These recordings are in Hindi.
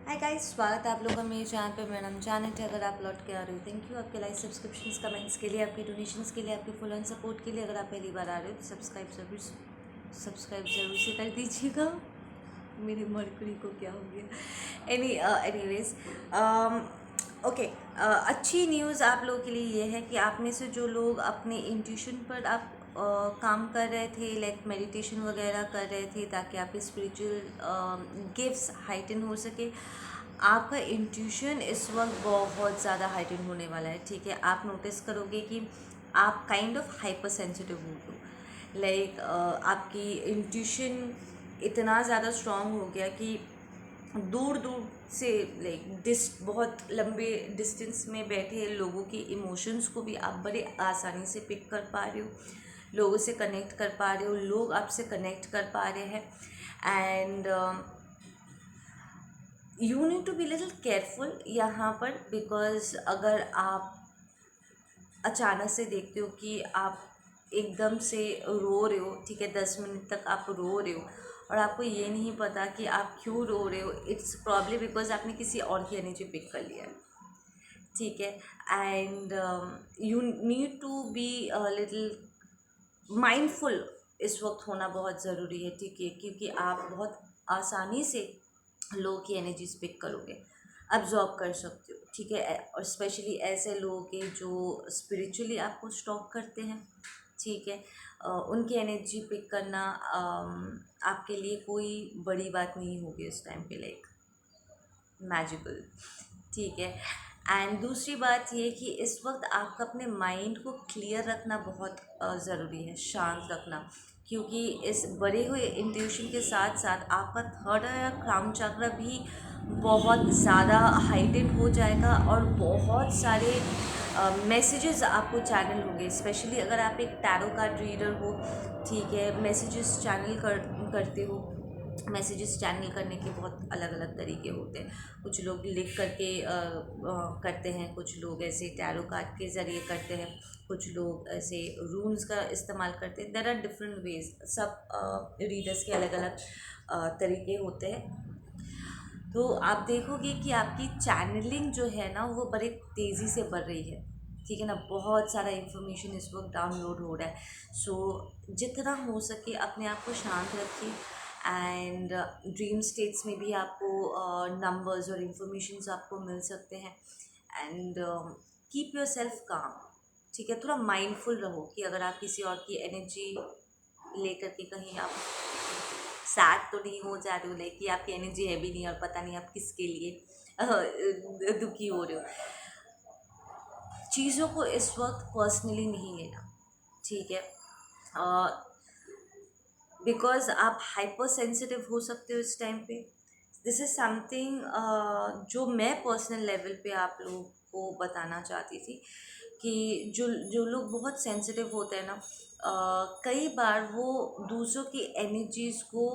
हाय गाइस, स्वागत है आप लोगों का मेरे चैनल पे। मेरा नाम जानत है। अगर आप लौट के आ रहे हो, थैंक यू आपके लाइक, सब्सक्रिप्शंस, कमेंट्स के लिए, आपके डोनेशंस के लिए, आपके फुल ऑन सपोर्ट के लिए। अगर आप पहली बार आ रहे हो तो सब्सक्राइब ज़रूर से कर दीजिएगा। मेरी मरकरी को क्या हो गया? Anyways, okay. अच्छी न्यूज़ आप लोगों के लिए ये है कि आप में से जो लोग अपने इंट्यूशन पर आप काम कर रहे थे, लाइक मेडिटेशन वगैरह कर रहे थे ताकि आपके स्पिरिचुअल गिफ्ट्स हाइटन हो सके, आपका इंट्यूशन इस वक्त बहुत ज़्यादा हाइटन होने वाला है। ठीक है, आप नोटिस करोगे कि आप काइंड ऑफ हाइपर सेंसिटिव हो। लाइक आपकी इंट्यूशन इतना ज़्यादा स्ट्रांग हो गया कि दूर दूर से, लाइक बहुत लंबे डिस्टेंस में बैठे लोगों के इमोशंस को भी आप बड़े आसानी से पिक कर पा रहे हो, लोगों से कनेक्ट कर पा रहे हो, लोग आपसे कनेक्ट कर पा रहे हैं। And you need to be little careful यहाँ पर, बिकॉज अगर आप अचानक से देखते हो कि आप एकदम से रो रहे हो, ठीक है, 10 मिनट तक आप रो रहे हो और आपको ये नहीं पता कि आप क्यों रो रहे हो, इट्स प्रॉब्ली बिकॉज आपने किसी और की एनर्जी पिक कर लिया है। ठीक है, and you need to be little mindful. इस वक्त होना बहुत ज़रूरी है, ठीक है, क्योंकि आप बहुत आसानी से लोगों की एनर्जीज पिक करोगे, अब्जॉर्ब कर सकते हो। ठीक है, और स्पेशली ऐसे लोगों के जो स्पिरिचुअली आपको स्टॉक करते हैं। ठीक है, उनकी एनर्जी पिक करना आपके लिए कोई बड़ी बात नहीं होगी इस टाइम पे, लाइक मैजिकल। ठीक है, एंड दूसरी बात ये कि इस वक्त आपका अपने माइंड को क्लियर रखना बहुत ज़रूरी है, शांत रखना, क्योंकि इस बढ़े हुए इंट्यूशन के साथ साथ आपका थर्ड या क्राउन चक्र भी बहुत ज़्यादा हाइटेड हो जाएगा और बहुत सारे मैसेजेस आपको चैनल होंगे। स्पेशली अगर आप एक टैरो कार्ड रीडर हो, ठीक है, मैसेजेस चैनल करते हो। मैसेजेस चैनल करने के बहुत अलग अलग तरीके होते हैं। कुछ लोग लिख करके करते हैं, कुछ लोग ऐसे टैरो कार्ड के ज़रिए करते हैं, कुछ लोग ऐसे रून्स का इस्तेमाल करते हैं। देयर आर डिफरेंट वेज, सब रीडर्स के अलग अलग तरीके होते हैं। तो आप देखोगे कि आपकी चैनलिंग जो है ना, वो बड़े तेज़ी से बढ़ रही है। ठीक है ना, बहुत सारा इन्फॉर्मेशन इस वक्त डाउनलोड हो रहा है। सो जितना हो सके अपने आप को शांत रखिए। एंड ड्रीम स्टेट्स में भी आपको नंबर्स और इन्फॉर्मेशन आपको मिल सकते हैं। एंड कीप योर सेल्फ काम। ठीक है, थोड़ा माइंडफुल रहो कि अगर आप किसी और की एनर्जी लेकर के कहीं आप सैड तो नहीं हो जा रहे हो, लाइक कि आपकी एनर्जी है भी नहीं और पता नहीं आप किसके लिए दुखी हो रहे हो। चीज़ों को इस वक्त पर्सनली नहीं लेना। ठीक है, बिकॉज आप हाइपर सेंसिटिव हो सकते हो इस टाइम पे। दिस इज़ समथिंग जो मैं पर्सनल लेवल पे आप लोगों को बताना चाहती थी कि जो जो लोग बहुत सेंसिटिव होते हैं ना, कई बार वो दूसरों की एनर्जीज़ को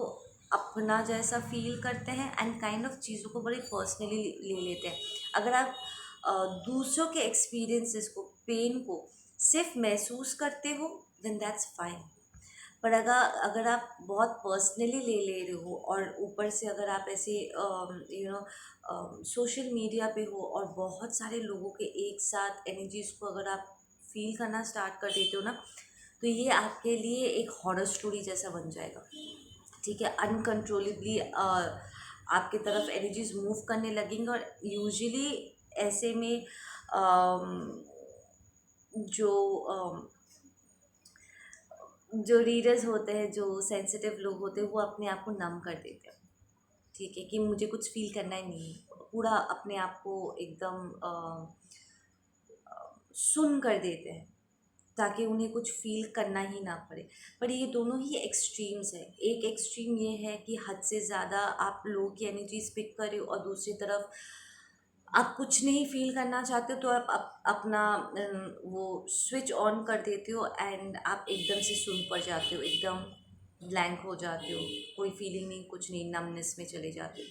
अपना जैसा फील करते हैं एंड काइंड ऑफ चीज़ों को बड़े पर्सनली ले लेते हैं। अगर आप दूसरों के एक्सपीरियंसेस को, पेन को सिर्फ महसूस करते हो, देन दैट्स फाइन। पर अगर आप बहुत पर्सनली ले ले रहे हो और ऊपर से अगर आप ऐसे सोशल मीडिया पे हो और बहुत सारे लोगों के एक साथ एनर्जीज को अगर आप फील करना स्टार्ट कर देते हो ना, तो ये आपके लिए एक हॉरर स्टोरी जैसा बन जाएगा। ठीक है, अनकंट्रोलेबली आपकी तरफ एनर्जीज मूव करने लगेंगे। और यूजुअली ऐसे में जो जो रीडर्स होते हैं, जो सेंसिटिव लोग होते हैं, वो अपने आप को नम कर देते हैं। ठीक है, कि मुझे कुछ फील करना ही नहीं है, पूरा अपने आप को एकदम सुन कर देते हैं ताकि उन्हें कुछ फील करना ही ना पड़े। पर ये दोनों ही एक्सट्रीम्स है। एक एक्सट्रीम ये है कि हद से ज़्यादा आप लोगों की एनर्जीज पिक कर रहे हो और दूसरी तरफ आप कुछ नहीं फील करना चाहते हो, तो आप अपना वो स्विच ऑन कर देते हो एंड आप एकदम से सुन पड़ जाते हो, एकदम ब्लैंक हो जाते हो, कोई फीलिंग नहीं, कुछ नहीं, नमनेस में चले जाते हो।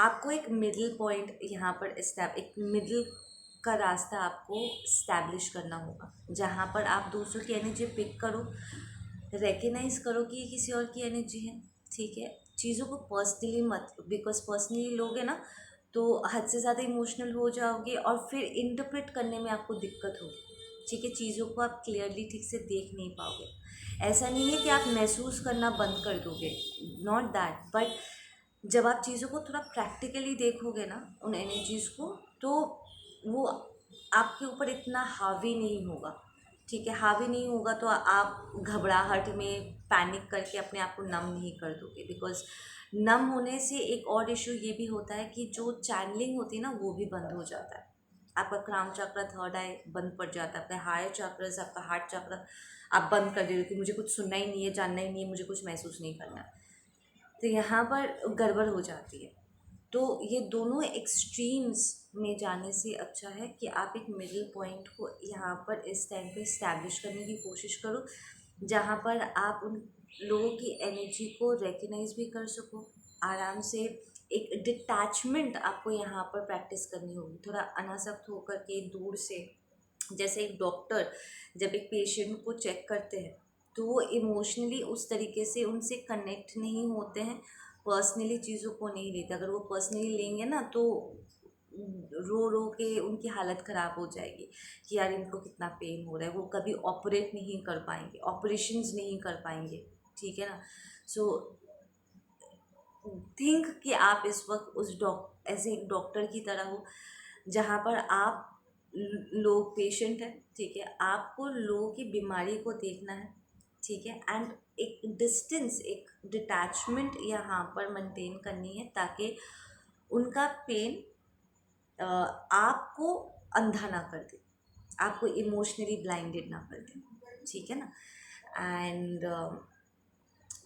आपको एक मिडिल पॉइंट यहाँ पर एक मिडिल का रास्ता आपको इस्टेब्लिश करना होगा, जहाँ पर आप दूसरों की एनर्जी पिक करो, रिकग्नाइज करो कि ये किसी और की एनर्जी है। ठीक है, चीज़ों को पर्सनली मत, बिकॉज पर्सनली लोगे ना तो हद से ज़्यादा इमोशनल हो जाओगे और फिर इंटरप्रेट करने में आपको दिक्कत होगी। ठीक है, चीज़ों को आप क्लियरली ठीक से देख नहीं पाओगे। ऐसा नहीं है कि आप महसूस करना बंद कर दोगे, नॉट दैट, बट जब आप चीज़ों को थोड़ा प्रैक्टिकली देखोगे ना उन एनर्जीज़ को, तो वो आपके ऊपर इतना हावी नहीं होगा। ठीक है, हावी नहीं होगा तो आप घबराहट में पैनिक करके अपने आप को नम नहीं कर दोगे, बिकॉज नम होने से एक और इशू ये भी होता है कि जो चैनलिंग होती है ना वो भी बंद हो जाता है। आपका क्राउन चक्र, थर्ड आई बंद पड़ जाता है, आपका हायर चक्र, आपका हार्ट चक्र आप बंद कर दे रहे हो कि मुझे कुछ सुनना ही नहीं है, जानना ही नहीं है, मुझे कुछ महसूस नहीं करना है। तो यहाँ पर गड़बड़ हो जाती है। तो ये दोनों एक्सट्रीम्स में जाने से अच्छा है कि आप एक मिडिल पॉइंट को यहाँ पर इस टाइम पे इस्टेब्लिश करने की कोशिश करो, जहाँ पर आप उन लोगों की एनर्जी को रिकग्नाइज भी कर सको आराम से। एक डिटैचमेंट आपको यहाँ पर प्रैक्टिस करनी होगी, थोड़ा अनासक्त होकर के दूर से। जैसे एक डॉक्टर जब एक पेशेंट को चेक करते हैं तो वो इमोशनली उस तरीके से उनसे कनेक्ट नहीं होते हैं, पर्सनली चीज़ों को नहीं लेते। अगर वो पर्सनली लेंगे ना तो रो रो के उनकी हालत ख़राब हो जाएगी कि यार इनको कितना पेन हो रहा है, वो कभी ऑपरेट नहीं कर पाएंगे, ऑपरेशंस नहीं कर पाएंगे। ठीक है ना। सो थिंक कि आप इस वक्त उस ऐसे एक डॉक्टर की तरह हो जहाँ पर आप लोग पेशेंट हैं। ठीक है, आपको लोगों की बीमारी को देखना है। ठीक है, एंड एक डिस्टेंस, एक डिटैचमेंट यहाँ पर मेंटेन करनी है ताकि उनका पेन आपको अंधा ना कर दे, आपको इमोशनली ब्लाइंडेड ना कर दे। ठीक है ना। एंड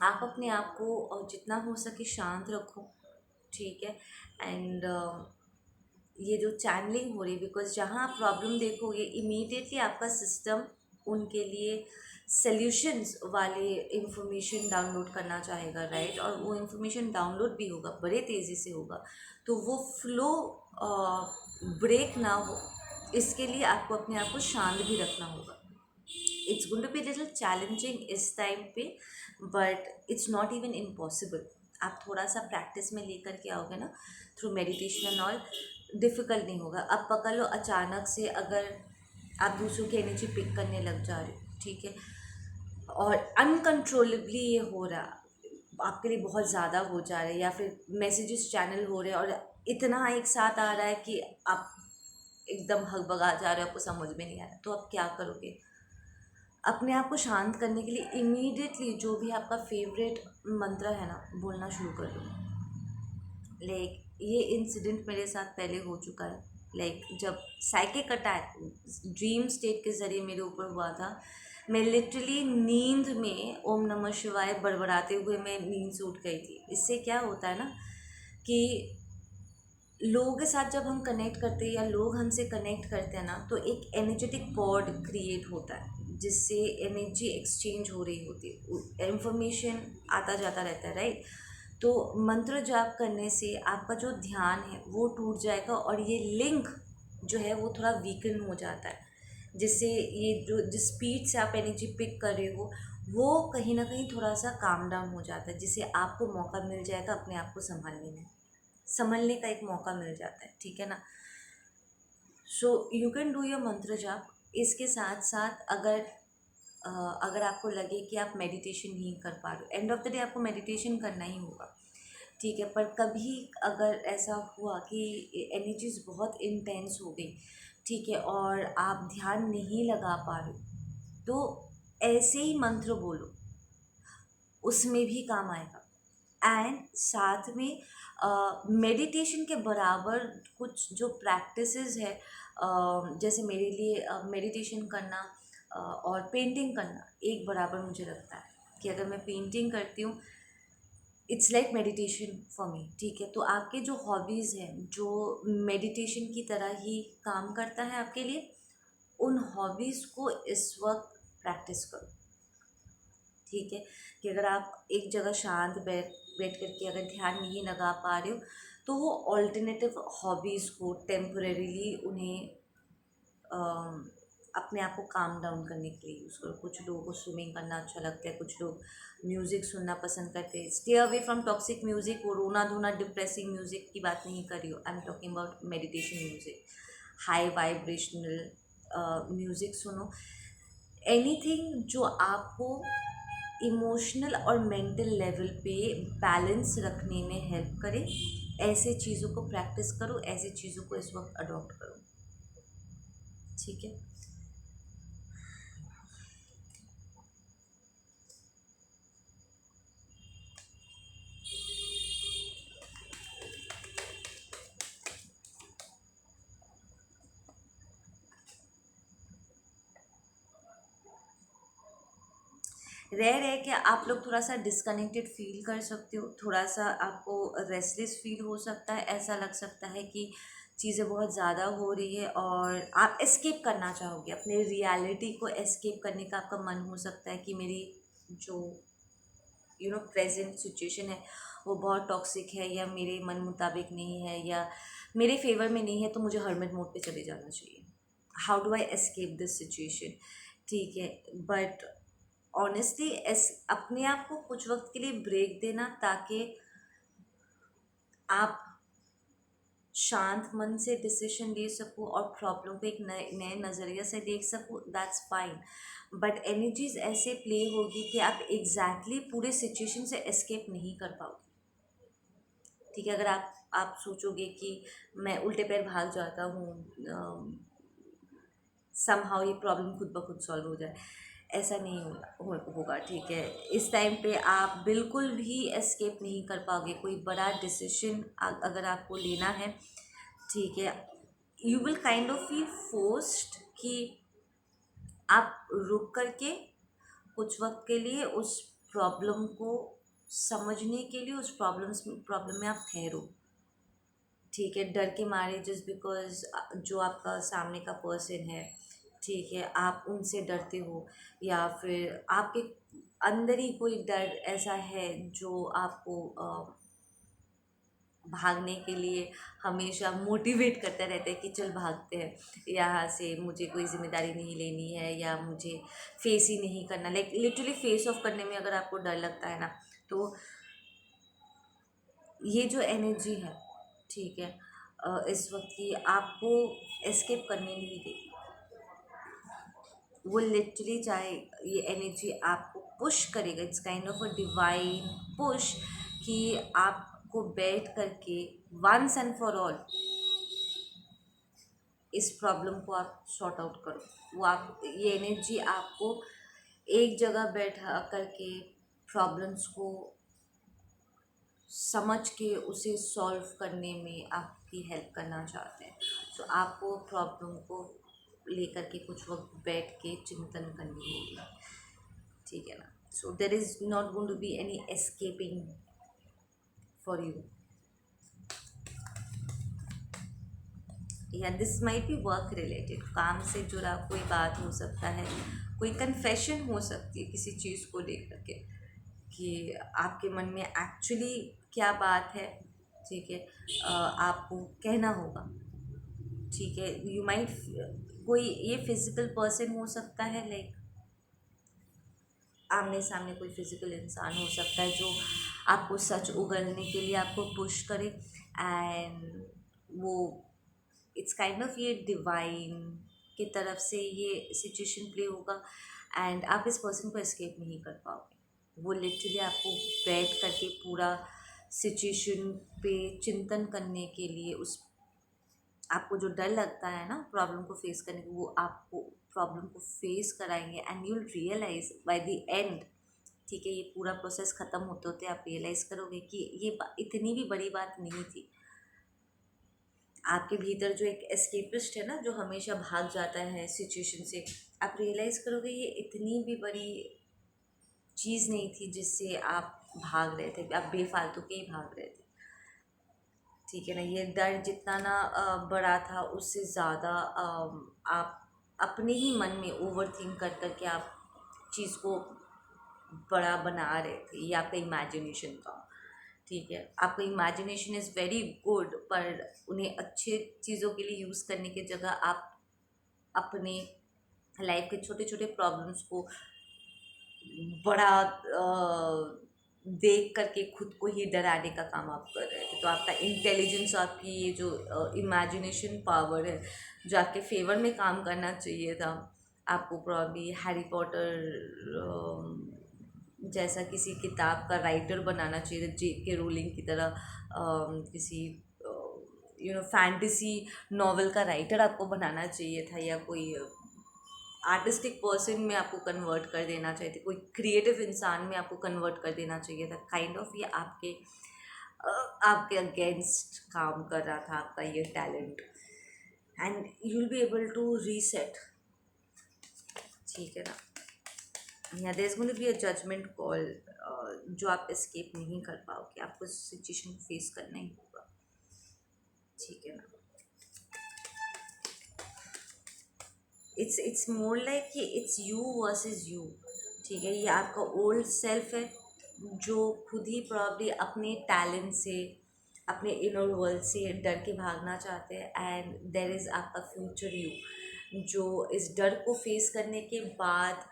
आप अपने आप को जितना हो सके शांत रखो। ठीक है। एंड ये जो चैनलिंग हो रही है, बिकॉज जहाँ आप प्रॉब्लम देखोगे इमीडिएटली आपका सिस्टम उनके लिए सल्यूशंस वाले इंफॉर्मेशन डाउनलोड करना चाहेगा, राइट। और वो इंफॉर्मेशन डाउनलोड भी होगा, बड़े तेज़ी से होगा, तो वो फ्लो ब्रेक ना हो, इसके लिए आपको अपने आप को शांत भी रखना होगा। It's going to be little challenging इस टाइम पे, but it's not even impossible. आप थोड़ा सा प्रैक्टिस में लेकर के आओगे ना through meditation and all, difficult नहीं होगा। अब पकड़ लो अचानक से अगर आप दूसरों की एनर्जी पिक करने लग जा रहे हो, ठीक है, और अनकंट्रोलेबली ये हो रहा, आपके लिए बहुत ज़्यादा हो जा रहा है, या फिर मैसेजेस चैनल हो रहे हैं और इतना एक साथ आ रहा है कि आप एकदम हकबगा जा रहे हो, आपको समझ में नहीं आ रहा, तो आप क्या करोगे? अपने आप को शांत करने के लिए इमीडिएटली जो भी आपका फेवरेट मंत्र है ना बोलना शुरू कर दो। लाइक ये इंसिडेंट मेरे साथ पहले हो चुका है। लाइक जब साइकिक अटैक ड्रीम स्टेट के ज़रिए मेरे ऊपर हुआ था, मैं लिटरली नींद में ओम नमः शिवाय बड़बड़ाते हुए मैं नींद से उठ गई थी। इससे क्या होता है ना कि लोगों के साथ जब हम कनेक्ट करते हैं या लोग हमसे कनेक्ट करते हैं ना, तो एक एनर्जेटिक कॉर्ड क्रिएट होता है जिससे एनर्जी एक्सचेंज हो रही होती है, इंफॉर्मेशन आता जाता रहता है, राइट। तो मंत्र जाप करने से आपका जो ध्यान है वो टूट जाएगा और ये लिंक जो है वो थोड़ा वीकन हो जाता है, जिससे ये जो जिस स्पीड से आप एनर्जी पिक कर रहे हो वो कहीं ना कहीं थोड़ा सा काम डाउन हो जाता है, जिससे आपको मौका मिल जाएगा अपने आप को संभलने का एक मौका मिल जाता है। ठीक है ना। So you can do your मंत्र जाप। इसके साथ साथ अगर आपको लगे कि आप मेडिटेशन नहीं कर पा रहे हो, एंड ऑफ द डे आपको मेडिटेशन करना ही होगा। ठीक है, पर कभी अगर ऐसा हुआ कि एनर्जीज बहुत इंटेंस हो गई, ठीक है, और आप ध्यान नहीं लगा पा रहे हो, तो ऐसे ही मंत्र बोलो, उसमें भी काम आएगा। एंड साथ में मेडिटेशन के बराबर कुछ जो प्रैक्टिसेस है, जैसे मेरे लिए मेडिटेशन करना और पेंटिंग करना एक बराबर मुझे लगता है कि अगर मैं पेंटिंग करती हूँ it's like meditation for me. ठीक है, तो आपके जो हॉबीज़ हैं जो मेडिटेशन की तरह ही काम करता है आपके लिए, उन हॉबीज़ को इस वक्त प्रैक्टिस करो। ठीक है, कि अगर आप एक जगह शांत बैठ करके अगर ध्यान नहीं लगा पा रहे हो, तो वो ऑल्टरनेटिव हॉबीज़ को टेम्परेरीली उन्हें अपने आप को काम डाउन करने के लिए यूज़ करो। कुछ लोगों को स्विमिंग करना अच्छा लगता है, कुछ लोग म्यूज़िक सुनना पसंद करते हैं। Stay away from toxic music. वो रोना धोना डिप्रेसिंग म्यूज़िक की बात नहीं कर रही हूँ, I am talking about meditation music. High vibrational music सुनो। एनीथिंग जो आपको इमोशनल और मेंटल लेवल पे बैलेंस रखने में हेल्प करे, ऐसे चीज़ों को प्रैक्टिस करो, ऐसे चीज़ों को इस वक्त अडॉप्ट करो। ठीक है। रह के आप लोग थोड़ा सा डिस्कनेक्टेड फील कर सकते हो, थोड़ा सा आपको रेस्टलेस फील हो सकता है, ऐसा लग सकता है कि चीज़ें बहुत ज़्यादा हो रही है और आप एस्केप करना चाहोगे, अपने रियलिटी को एस्केप करने का आपका मन हो सकता है कि मेरी जो प्रेजेंट सिचुएशन है वो बहुत टॉक्सिक है, या मेरे मन मुताबिक नहीं है, या मेरे फेवर में नहीं है, तो मुझे हर्मिट मोड पे चले जाना चाहिए। How do I escape this situation? ठीक है, बट ऑनेस्टली अपने आप को कुछ वक्त के लिए ब्रेक देना, ताकि आप शांत मन से डिसीजन ले सको और प्रॉब्लम को एक नए नए नज़रिए से देख सको, दैट्स फाइन। बट एनर्जीज ऐसे प्ले होगी कि आप पूरे सिचुएशन से एस्केप नहीं कर पाओगे। ठीक है, अगर आप सोचोगे कि मैं उल्टे पैर भाग जाता हूँ, समहाउ ये प्रॉब्लम खुद ब खुद सॉल्व हो जाए, ऐसा नहीं होगा। ठीक है, इस टाइम पे आप बिल्कुल भी एस्केप नहीं कर पाओगे। कोई बड़ा डिसीजन अगर आपको लेना है, ठीक है, you will kind of feel forced कि आप रुक करके कुछ वक्त के लिए उस प्रॉब्लम को समझने के लिए उस प्रॉब्लम में आप ठहरो। ठीक है, डर के मारे, जस्ट बिकॉज जो आपका सामने का पर्सन है, ठीक है, आप उनसे डरते हो, या फिर आपके अंदर ही कोई डर ऐसा है जो आपको भागने के लिए हमेशा मोटिवेट करता रहता है कि चल भागते हैं यहाँ से, मुझे कोई जिम्मेदारी नहीं लेनी है, या मुझे फेस ही नहीं करना, लाइक लिटरली फेस ऑफ करने में अगर आपको डर लगता है ना, तो ये जो एनर्जी है, ठीक है, इस वक्त की आपको एस्केप करने नहीं देगी। वो लिटरली चाहे ये एनर्जी आपको पुश करेगा, it's kind of a divine push, कि आपको बैठ करके वंस एंड फॉर ऑल इस प्रॉब्लम को आप सॉर्ट आउट करो। ये एनर्जी आपको एक जगह बैठा करके प्रॉब्लम्स को समझ के उसे सॉल्व करने में आपकी हेल्प करना चाहते हैं। सो आपको प्रॉब्लम को लेकर के कुछ वक्त बैठ के चिंतन करनी होगी। ठीक है ना? So there is not going to be any escaping for you, या this might be work related, काम से जुड़ा कोई बात हो सकता है, कोई कन्फेशन हो सकती है किसी चीज़ को लेकर के, कि आपके मन में एक्चुअली क्या बात है। ठीक है, आपको कहना होगा। ठीक है, यू माइट, कोई ये फिजिकल पर्सन हो सकता है, लाइक आमने सामने कोई फिजिकल इंसान हो सकता है जो आपको सच उगलने के लिए आपको पुश करे, एंड वो इट्स काइंड ऑफ ये डिवाइन की तरफ से ये सिचुएशन प्ले होगा, एंड आप इस पर्सन को एस्केप नहीं कर पाओगे। वो लिटरली आपको बैठ करके पूरा सिचुएशन पे चिंतन करने के लिए, उस आपको जो डर लगता है ना प्रॉब्लम को फेस करने को, वो आपको प्रॉब्लम को फेस कराएंगे, and you will realise by the end. ठीक है, ये पूरा प्रोसेस ख़त्म होते होते आप रियलाइज़ करोगे कि ये इतनी भी बड़ी बात नहीं थी। आपके भीतर जो एक एस्केपिस्ट है ना, जो हमेशा भाग जाता है सिचुएशन से, आप रियलाइज़ करोगे ये इतनी भी बड़ी चीज़ नहीं थी जिससे आप भाग रहे थे, आप बेफालतू के ही भाग रहे थे। ठीक है ना, ये डर जितना ना बड़ा था, उससे ज़्यादा आप अपने ही मन में ओवर थिंक कर करके आप चीज़ को बड़ा बना रहे थे। ये आपका इमेजिनेशन था। ठीक है, आपका इमेजिनेशन इज़ वेरी गुड, पर उन्हें अच्छे चीज़ों के लिए यूज़ करने की जगह आप अपने लाइफ के छोटे छोटे प्रॉब्लम्स को बड़ा देख करके खुद को ही डराने का काम आप कर रहे थे। तो आपका इंटेलिजेंस, आपकी ये जो इमेजिनेशन पावर है, जो आपके फेवर में काम करना चाहिए था, आपको प्रॉब्ली हैरी पॉटर जैसा किसी किताब का राइटर बनाना चाहिए था, J.K. रोलिंग की तरह किसी फैंटेसी नॉवल का राइटर आपको बनाना चाहिए था, या कोई आर्टिस्टिक पर्सन में आपको कन्वर्ट कर देना चाहिए था, कोई क्रिएटिव इंसान में आपको कन्वर्ट कर देना चाहिए था। काइंड ऑफ ये आपके अगेंस्ट काम कर रहा था आपका ये talent, and you will be able to reset. ठीक है ना। या there is going to be a judgement call, जो आप एस्केप नहीं कर पाओगे, आपको सिचुएशन फेस करना ही होगा। ठीक है ना। इट्स मोर लाइक कि इट्स यू वर्सेस यू। ठीक है, ये आपका ओल्ड सेल्फ है जो खुद ही प्रॉब्ली अपने टैलेंट से, अपने इनर वर्ल्ड से डर के भागना चाहते हैं, एंड देयर इज़ आपका फ्यूचर यू जो इस डर को फेस करने के बाद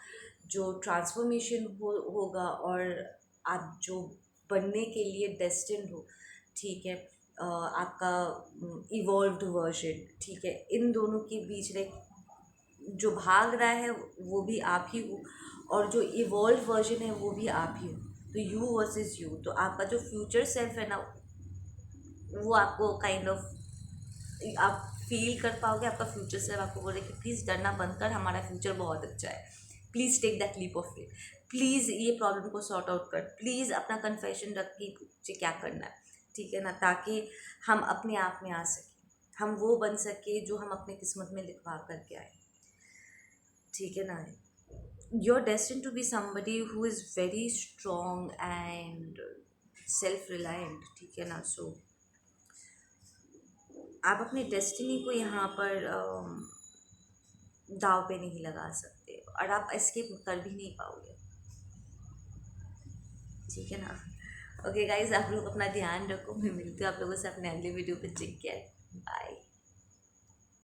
जो ट्रांसफॉर्मेशन होगा, और आप जो बनने के लिए डेस्टिन्ड हो। ठीक है, आपका इवॉल्व्ड वर्जन। ठीक है, इन दोनों के बीच लाइक जो भाग रहा है वो भी आप ही हो, और जो इवॉल्व वर्जन है वो भी आप ही हो। तो यू वर्सेस यू, तो आपका जो फ्यूचर सेल्फ है ना, वो आपको काइंड ऑफ आप फील कर पाओगे। आपका फ्यूचर सेल्फ आपको बोले कि प्लीज़ डरना बंद कर, हमारा फ्यूचर बहुत अच्छा है, please take that leap of faith, please ये प्रॉब्लम को सॉर्ट आउट कर, प्लीज़ अपना कन्फेशन रख कि तुझे क्या करना है। ठीक है ना, ताकि हम अपने आप में आ सकें, हम वो बन सके जो हम अपने किस्मत में लिखवा करके आए। ठीक है ना। you're destined to be somebody who is very strong and self reliant। ठीक है ना। सो आप अपनी डेस्टिनी को यहाँ पर दाव पे नहीं लगा सकते, और आप एस्केप कर भी नहीं पाओगे। ठीक है ना। ओके गाइज, आप लोग अपना ध्यान रखो, मैं मिलती हूँ आप लोगों से अपने अगले वीडियो पे। Take care, bye.